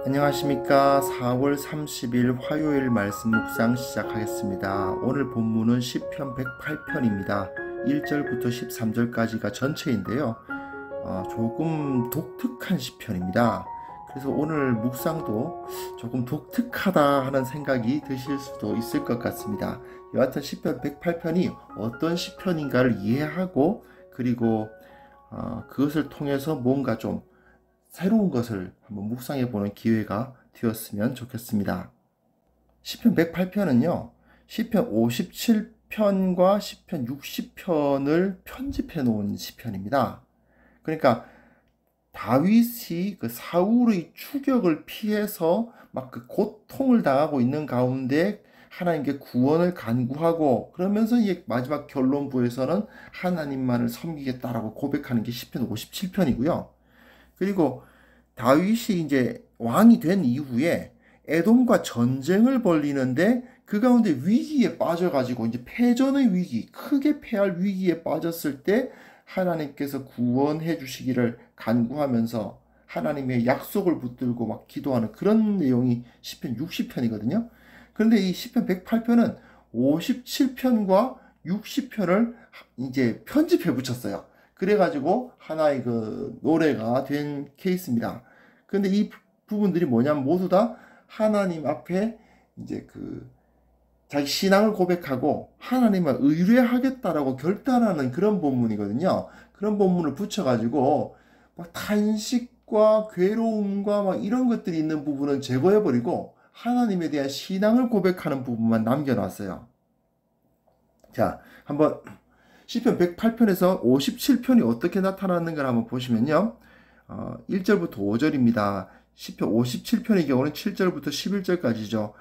안녕하십니까. 4월 30일 화요일 말씀 묵상 시작하겠습니다. 오늘 본문은 시편 108편입니다. 1절부터 13절까지가 전체인데요. 조금 독특한 시편입니다. 그래서 오늘 묵상도 조금 독특하다 하는 생각이 드실 수도 있을 것 같습니다. 여하튼 시편 108편이 어떤 시편인가를 이해하고 그리고 그것을 통해서 뭔가 좀 새로운 것을 한번 묵상해 보는 기회가 되었으면 좋겠습니다. 시편 108편은요. 시편 57편과 시편 60편을 편집해 놓은 시편입니다. 그러니까 다윗이 그 사울의 추격을 피해서 막 그 고통을 당하고 있는 가운데 하나님께 구원을 간구하고 그러면서 마지막 결론부에서는 하나님만을 섬기겠다라고 고백하는 게 시편 57편이고요. 그리고 다윗이 이제 왕이 된 이후에 에돔과 전쟁을 벌이는데 그 가운데 위기에 빠져가지고 이제 패전의 위기, 크게 패할 위기에 빠졌을 때 하나님께서 구원해 주시기를 간구하면서 하나님의 약속을 붙들고 막 기도하는 그런 내용이 시편 60편이거든요. 그런데 이 시편 108편은 57편과 60편을 이제 편집해 붙였어요. 그래가지고 하나의 그 노래가 된 케이스입니다. 근데 이 부분들이 뭐냐면 모두 다 하나님 앞에 이제 그 자기 신앙을 고백하고 하나님을 의뢰하겠다라고 결단하는 그런 본문이거든요. 그런 본문을 붙여가지고 막 탄식과 괴로움과 막 이런 것들이 있는 부분은 제거해버리고 하나님에 대한 신앙을 고백하는 부분만 남겨놨어요. 자, 한번 시편 108편에서 57편이 어떻게 나타나는가 한번 보시면요. 1절부터 5절입니다. 시편 57편의 경우는 7절부터 11절까지죠.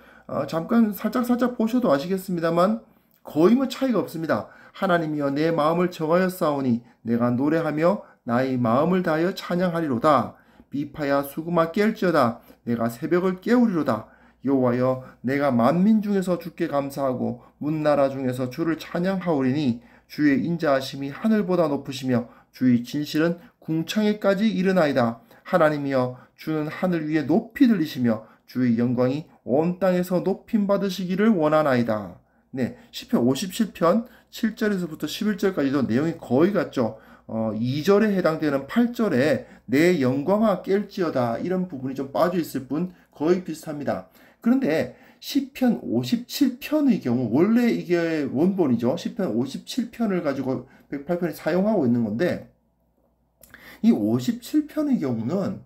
잠깐 살짝 보셔도 아시겠습니다만 거의 뭐 차이가 없습니다. 하나님이여 내 마음을 정하였사오니 내가 노래하며 나의 마음을 다하여 찬양하리로다. 비파야 수금아 깰지어다. 내가 새벽을 깨우리로다. 여호와여 내가 만민 중에서 주께 감사하고 문나라 중에서 주를 찬양하오리니 주의 인자하심이 하늘보다 높으시며 주의 진실은 궁창에까지 이르나이다. 하나님이여 주는 하늘 위에 높이 들리시며 주의 영광이 온 땅에서 높임 받으시기를 원하나이다. 네, 시편 57편 7절에서부터 11절까지도 내용이 거의 같죠. 2절에 해당되는 8절에 내 영광아 깰지어다 이런 부분이 좀 빠져 있을 뿐 거의 비슷합니다. 그런데 시편 57편의 경우 원래 이게 원본이죠. 시편 57편을 가지고 108편이 사용하고 있는 건데 이 57편의 경우는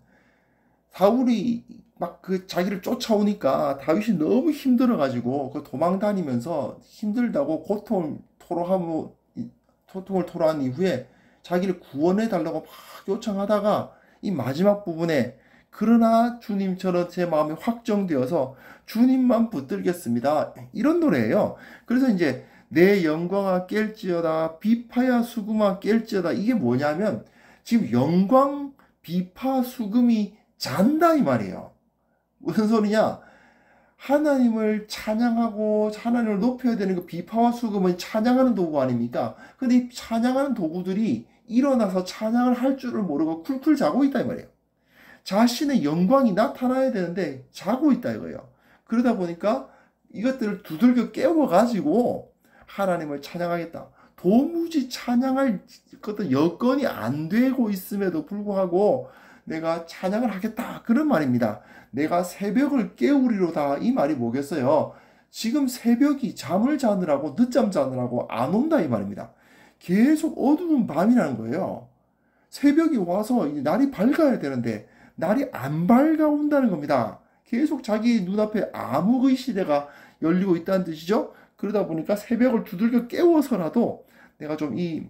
사울이 막 그 자기를 쫓아오니까 다윗이 너무 힘들어가지고 그 도망 다니면서 힘들다고 고통을 토로한 이후에 자기를 구원해 달라고 막 요청하다가 이 마지막 부분에 그러나 주님처럼 제 마음이 확정되어서 주님만 붙들겠습니다. 이런 노래예요. 그래서 이제 내 영광아 깰지어다 비파야 수금아 깰지어다 이게 뭐냐면 지금 영광 비파 수금이 잔다 이 말이에요. 무슨 소리냐? 하나님을 찬양하고 하나님을 높여야 되는 그 비파와 수금은 찬양하는 도구 아닙니까? 근데 이 찬양하는 도구들이 일어나서 찬양을 할 줄을 모르고 쿨쿨 자고 있다 이 말이에요. 자신의 영광이 나타나야 되는데 자고 있다 이거예요. 그러다 보니까 이것들을 두들겨 깨워가지고 하나님을 찬양하겠다. 도무지 찬양할 어떤 여건이 안 되고 있음에도 불구하고 내가 찬양을 하겠다. 그런 말입니다. 내가 새벽을 깨우리로다. 이 말이 뭐겠어요? 지금 새벽이 잠을 자느라고 늦잠 자느라고 안 온다 이 말입니다. 계속 어두운 밤이라는 거예요. 새벽이 와서 날이 밝아야 되는데 날이 안 밝아온다는 겁니다. 계속 자기 눈앞에 암흑의 시대가 열리고 있다는 뜻이죠. 그러다 보니까 새벽을 두들겨 깨워서라도 내가 좀 이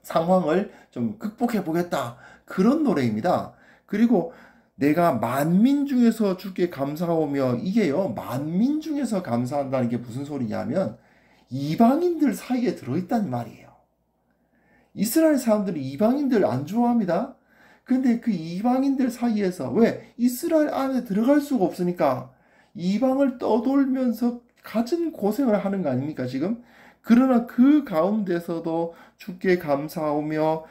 상황을 좀 극복해 보겠다. 그런 노래입니다. 그리고 내가 만민 중에서 주께 감사하오며 이게요. 만민 중에서 감사한다는 게 무슨 소리냐면 이방인들 사이에 들어있다는 말이에요. 이스라엘 사람들이 이방인들 안 좋아합니다. 근데 그 이방인들 사이에서 왜 이스라엘 안에 들어갈 수가 없으니까 이방을 떠돌면서 갖은 고생을 하는 거 아닙니까 지금? 그러나 그 가운데서도 주께 감사하며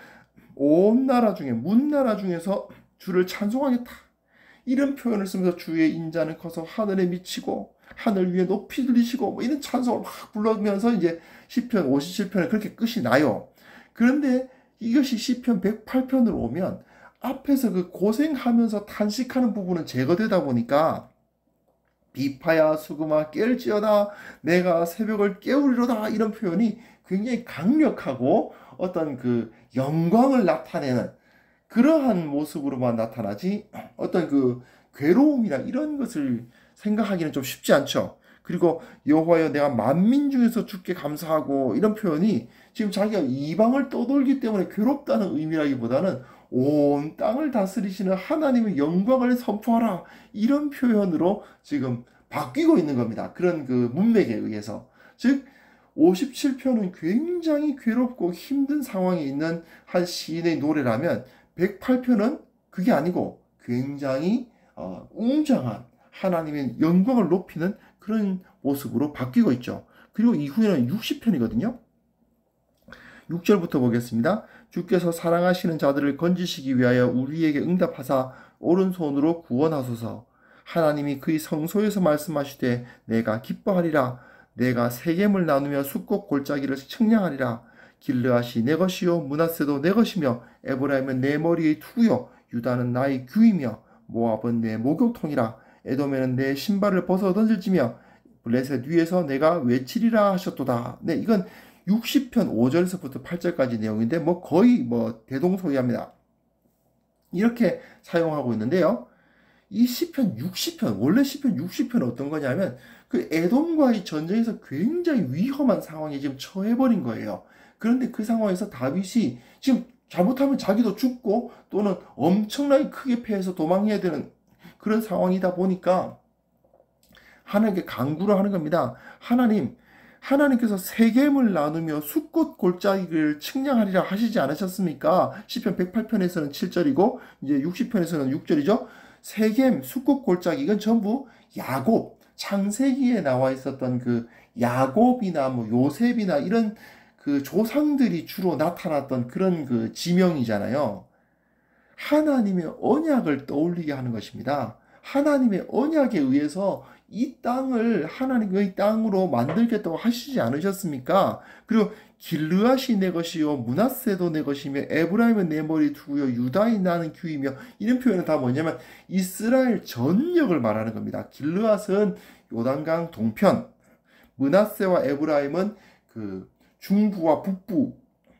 온 나라 중에 문나라 중에서 주를 찬송하겠다. 이런 표현을 쓰면서 주의 인자는 커서 하늘에 미치고 하늘 위에 높이 들리시고 뭐 이런 찬송을 막 부르면서 이제 시편 57편에 그렇게 끝이 나요. 그런데 이것이 시편 108편으로 오면 앞에서 그 고생하면서 탄식하는 부분은 제거되다 보니까 비파야 수금아 깰지어다 내가 새벽을 깨우리로다 이런 표현이 굉장히 강력하고 어떤 그 영광을 나타내는 그러한 모습으로만 나타나지 어떤 그 괴로움이나 이런 것을 생각하기는 좀 쉽지 않죠. 그리고 여호와여 내가 만민 중에서 주께 감사하고 이런 표현이 지금 자기가 이방을 떠돌기 때문에 괴롭다는 의미라기보다는 온 땅을 다스리시는 하나님의 영광을 선포하라 이런 표현으로 지금 바뀌고 있는 겁니다. 그런 그 문맥에 의해서. 즉 57편은 굉장히 괴롭고 힘든 상황에 있는 한 시인의 노래라면 108편은 그게 아니고 굉장히 웅장한 하나님의 영광을 높이는 그런 모습으로 바뀌고 있죠. 그리고 이후에는 60편이거든요. 6절부터 보겠습니다. 주께서 사랑하시는 자들을 건지시기 위하여 우리에게 응답하사 오른손으로 구원하소서. 하나님이 그의 성소에서 말씀하시되 내가 기뻐하리라. 내가 세겜을 나누며 숫곡 골짜기를 측량하리라. 길르앗이 내 것이요 므낫세도 내 것이며 에브라임은 내 머리의 투구요 유다는 나의 규이며 모압은 내 목욕통이라. 에돔에는 내 신발을 벗어 던질지며 블레셋 위에서 내가 외치리라 하셨도다. 네, 이건 60편 5절에서부터 8절까지 내용인데 뭐 거의 뭐 대동소이합니다. 이렇게 사용하고 있는데요. 이 시편 60편, 원래 시편 60편은 어떤 거냐면 그 에돔과의 전쟁에서 굉장히 위험한 상황에 지금 처해버린 거예요. 그런데 그 상황에서 다윗이 지금 잘못하면 자기도 죽고 또는 엄청나게 크게 패해서 도망해야 되는 그런 상황이다 보니까 하나님께 간구를 하는 겁니다. 하나님께서 세겜을 나누며 숫꽃 골짜기를 측량하리라 하시지 않으셨습니까? 시편 108편에서는 7절이고 이제 60편에서는 6절이죠. 세겜, 숫꽃 골짜기 이건 전부 야곱, 창세기에 나와 있었던 그 야곱이나 뭐 요셉이나 이런 그 조상들이 주로 나타났던 그런 그 지명이잖아요. 하나님의 언약을 떠올리게 하는 것입니다. 하나님의 언약에 의해서 이 땅을 하나님의 땅으로 만들겠다고 하시지 않으셨습니까? 그리고 길르앗이 내 것이요 므낫세도 내 것이며 에브라임은 내 머리 두고요 유다인 나는 규이며 이런 표현은 다 뭐냐면 이스라엘 전역을 말하는 겁니다. 길르앗은 요단강 동편, 므낫세와 에브라임은 그 중부와 북부,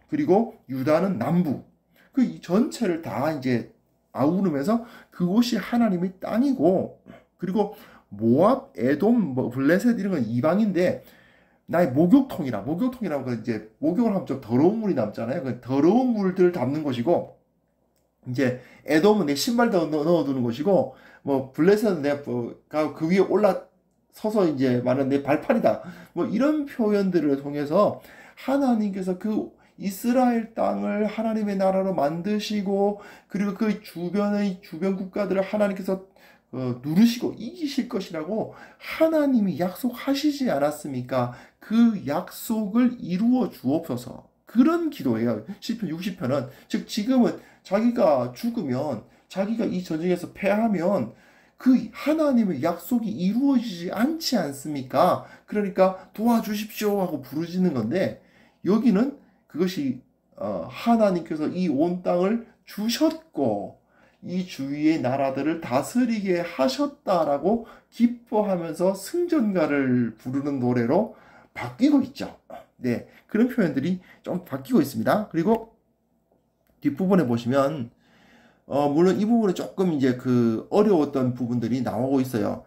그리고 유다는 남부. 그 전체를 다 이제 아우르면서 그곳이 하나님의 땅이고, 그리고 모압, 에돔, 뭐 블레셋 이런 건 이방인데 나의 목욕통이라 목욕통이라고 이제 목욕을 하면 좀 더러운 물이 남잖아요. 그 더러운 물들을 담는 곳이고, 이제 에돔은 내 신발도 넣어두는 곳이고, 뭐 블레셋은 내가 그 위에 올라서서 이제 말하는 내 발판이다. 뭐 이런 표현들을 통해서 하나님께서 그 이스라엘 땅을 하나님의 나라로 만드시고 그리고 그 주변의 주변 국가들을 하나님께서 누르시고 이기실 것이라고 하나님이 약속하시지 않았습니까? 그 약속을 이루어 주옵소서. 그런 기도예요. 시편 60편은. 즉 지금은 자기가 죽으면 자기가 이 전쟁에서 패하면 그 하나님의 약속이 이루어지지 않지 않습니까? 그러니까 도와주십시오 하고 부르짖는 건데 여기는 그것이 하나님께서 이 온 땅을 주셨고 이 주위의 나라들을 다스리게 하셨다라고 기뻐하면서 승전가를 부르는 노래로 바뀌고 있죠. 네, 그런 표현들이 좀 바뀌고 있습니다. 그리고 뒷부분에 보시면 물론 이 부분은 조금 이제 그 어려웠던 부분들이 나오고 있어요.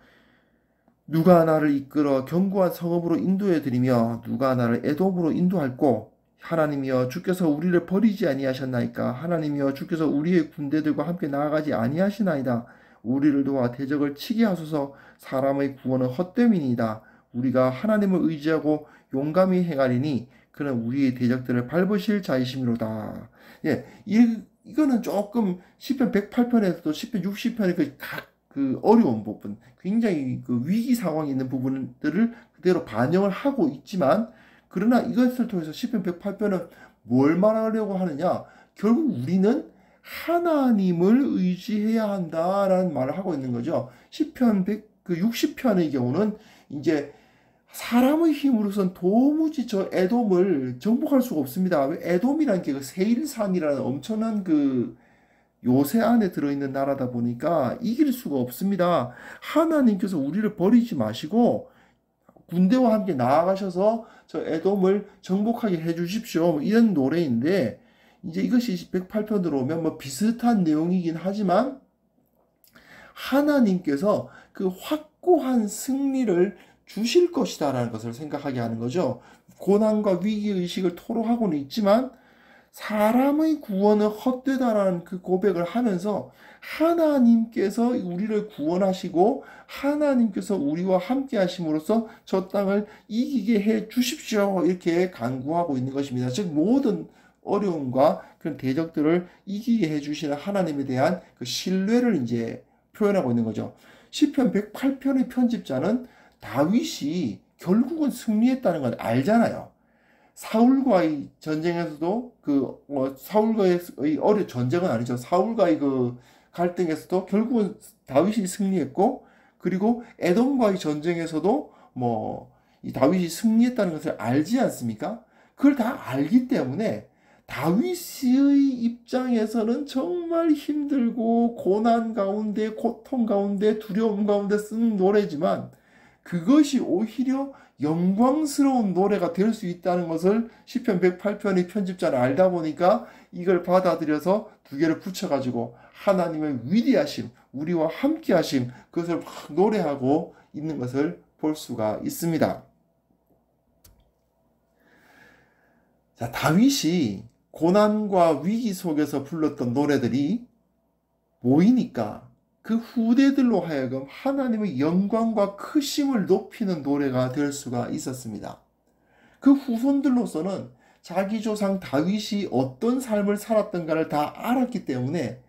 누가 나를 이끌어 견고한 성읍으로 인도해 드리며 누가 나를 에돔으로 인도할꼬. 하나님이여 주께서 우리를 버리지 아니하셨나이까. 하나님이여 주께서 우리의 군대들과 함께 나아가지 아니하시나이다. 우리를 도와 대적을 치게 하소서. 사람의 구원은 헛됨이니이다. 우리가 하나님을 의지하고 용감히 행하리니 그는 우리의 대적들을 밟으실 자이심이로다. 예, 이거는 조금 시편 108편에서도 시편 60편의 그 어려운 부분, 굉장히 그 위기 상황에 있는 부분들을 그대로 반영을 하고 있지만, 그러나 이것을 통해서 시편 108편은 뭘 말하려고 하느냐? 결국 우리는 하나님을 의지해야 한다라는 말을 하고 있는 거죠. 시편 60편의 경우는 이제 사람의 힘으로선 도무지 저 에돔을 정복할 수가 없습니다. 에돔이라는 게 그 세일산이라는 엄청난 그 요새 안에 들어있는 나라다 보니까 이길 수가 없습니다. 하나님께서 우리를 버리지 마시고 군대와 함께 나아가셔서 저 에돔을 정복하게 해주십시오. 뭐 이런 노래인데 이제 이것이 108편으로 오면 뭐 비슷한 내용이긴 하지만 하나님께서 그 확고한 승리를 주실 것이다라는 것을 생각하게 하는 거죠. 고난과 위기의식을 토로하고는 있지만 사람의 구원은 헛되다라는 그 고백을 하면서 하나님께서 우리를 구원하시고 하나님께서 우리와 함께 하심으로써 저 땅을 이기게 해 주십시오. 이렇게 간구하고 있는 것입니다. 즉 모든 어려움과 그런 대적들을 이기게 해 주시는 하나님에 대한 그 신뢰를 이제 표현하고 있는 거죠. 시편 108편의 편집자는 다윗이 결국은 승리했다는 건 알잖아요. 사울과의 전쟁에서도 사울과의 전쟁은 아니죠. 사울과의 그 갈등에서도 결국은 다윗이 승리했고, 그리고 에돔과의 전쟁에서도 이 다윗이 승리했다는 것을 알지 않습니까? 그걸 다 알기 때문에 다윗의 입장에서는 정말 힘들고 고난 가운데, 고통 가운데, 두려움 가운데 쓰는 노래지만 그것이 오히려 영광스러운 노래가 될 수 있다는 것을 시편 108편의 편집자는 알다 보니까 이걸 받아들여서 두 개를 붙여가지고 하나님의 위대하심, 우리와 함께 하심, 그것을 막 노래하고 있는 것을 볼 수가 있습니다. 자, 다윗이 고난과 위기 속에서 불렀던 노래들이 모이니까 그 후대들로 하여금 하나님의 영광과 크심을 높이는 노래가 될 수가 있었습니다. 그 후손들로서는 자기 조상 다윗이 어떤 삶을 살았던가를 다 알았기 때문에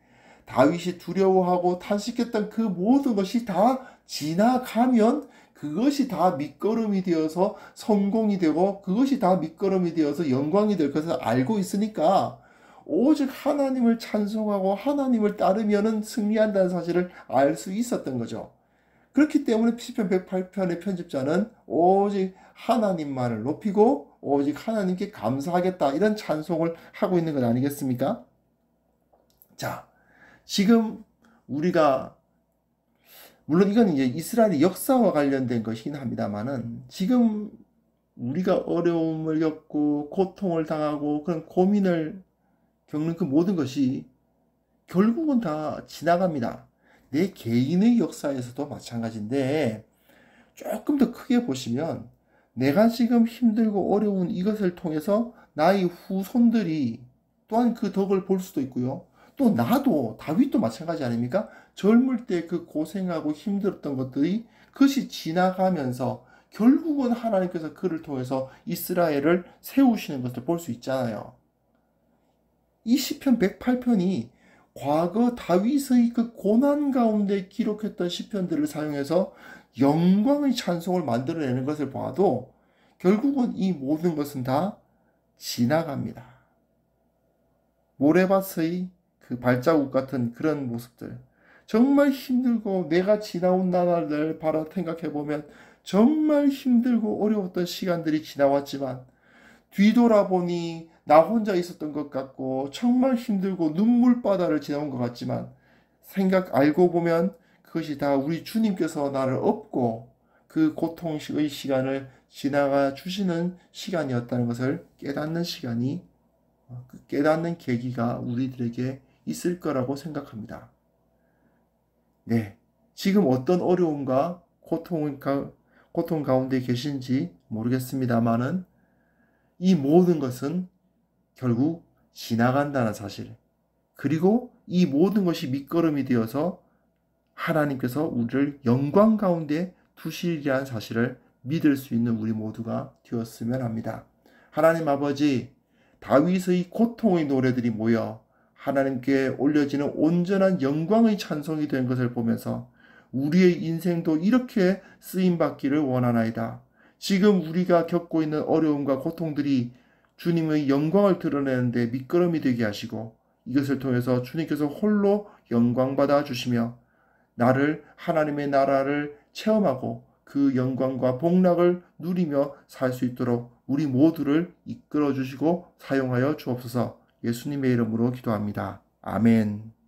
다윗이 두려워하고 탄식했던 그 모든 것이 다 지나가면 그것이 다 밑거름이 되어서 성공이 되고 그것이 다 밑거름이 되어서 영광이 될 것을 알고 있으니까 오직 하나님을 찬송하고 하나님을 따르면은 승리한다는 사실을 알 수 있었던 거죠. 그렇기 때문에 시편 108편의 편집자는 오직 하나님만을 높이고 오직 하나님께 감사하겠다 이런 찬송을 하고 있는 것 아니겠습니까? 자, 지금 우리가 물론 이건 이제 이스라엘의 역사와 관련된 것이긴 합니다만은 지금 우리가 어려움을 겪고 고통을 당하고 그런 고민을 겪는 그 모든 것이 결국은 다 지나갑니다. 내 개인의 역사에서도 마찬가지인데 조금 더 크게 보시면 내가 지금 힘들고 어려운 이것을 통해서 나의 후손들이 또한 그 덕을 볼 수도 있고요. 또 나도 다윗도 마찬가지 아닙니까? 젊을 때 그 고생하고 힘들었던 것들이 그것이 지나가면서 결국은 하나님께서 그를 통해서 이스라엘을 세우시는 것을 볼 수 있잖아요. 이 시편 108편이 과거 다윗의 그 고난 가운데 기록했던 시편들을 사용해서 영광의 찬송을 만들어내는 것을 봐도 결국은 이 모든 것은 다 지나갑니다. 모래밭의 그 발자국 같은 그런 모습들, 정말 힘들고 내가 지나온 나날을 바라 생각해보면 정말 힘들고 어려웠던 시간들이 지나왔지만 뒤돌아보니 나 혼자 있었던 것 같고 정말 힘들고 눈물바다를 지나온 것 같지만 알고 보면 그것이 다 우리 주님께서 나를 업고 그 고통의 시간을 지나가 주시는 시간이었다는 것을 깨닫는 시간이, 깨닫는 계기가 우리들에게 있을 거라고 생각합니다. 네, 지금 어떤 어려움과 고통 가운데 계신지 모르겠습니다만은 이 모든 것은 결국 지나간다는 사실, 그리고 이 모든 것이 밑거름이 되어서 하나님께서 우리를 영광 가운데 두시리라는 사실을 믿을 수 있는 우리 모두가 되었으면 합니다. 하나님 아버지, 다윗의 고통의 노래들이 모여 하나님께 올려지는 온전한 영광의 찬송이 된 것을 보면서 우리의 인생도 이렇게 쓰임받기를 원하나이다. 지금 우리가 겪고 있는 어려움과 고통들이 주님의 영광을 드러내는데 밑거름이 되게 하시고 이것을 통해서 주님께서 홀로 영광 받아 주시며 나를 하나님의 나라를 체험하고 그 영광과 복락을 누리며 살 수 있도록 우리 모두를 이끌어 주시고 사용하여 주옵소서. 예수님의 이름으로 기도합니다. 아멘.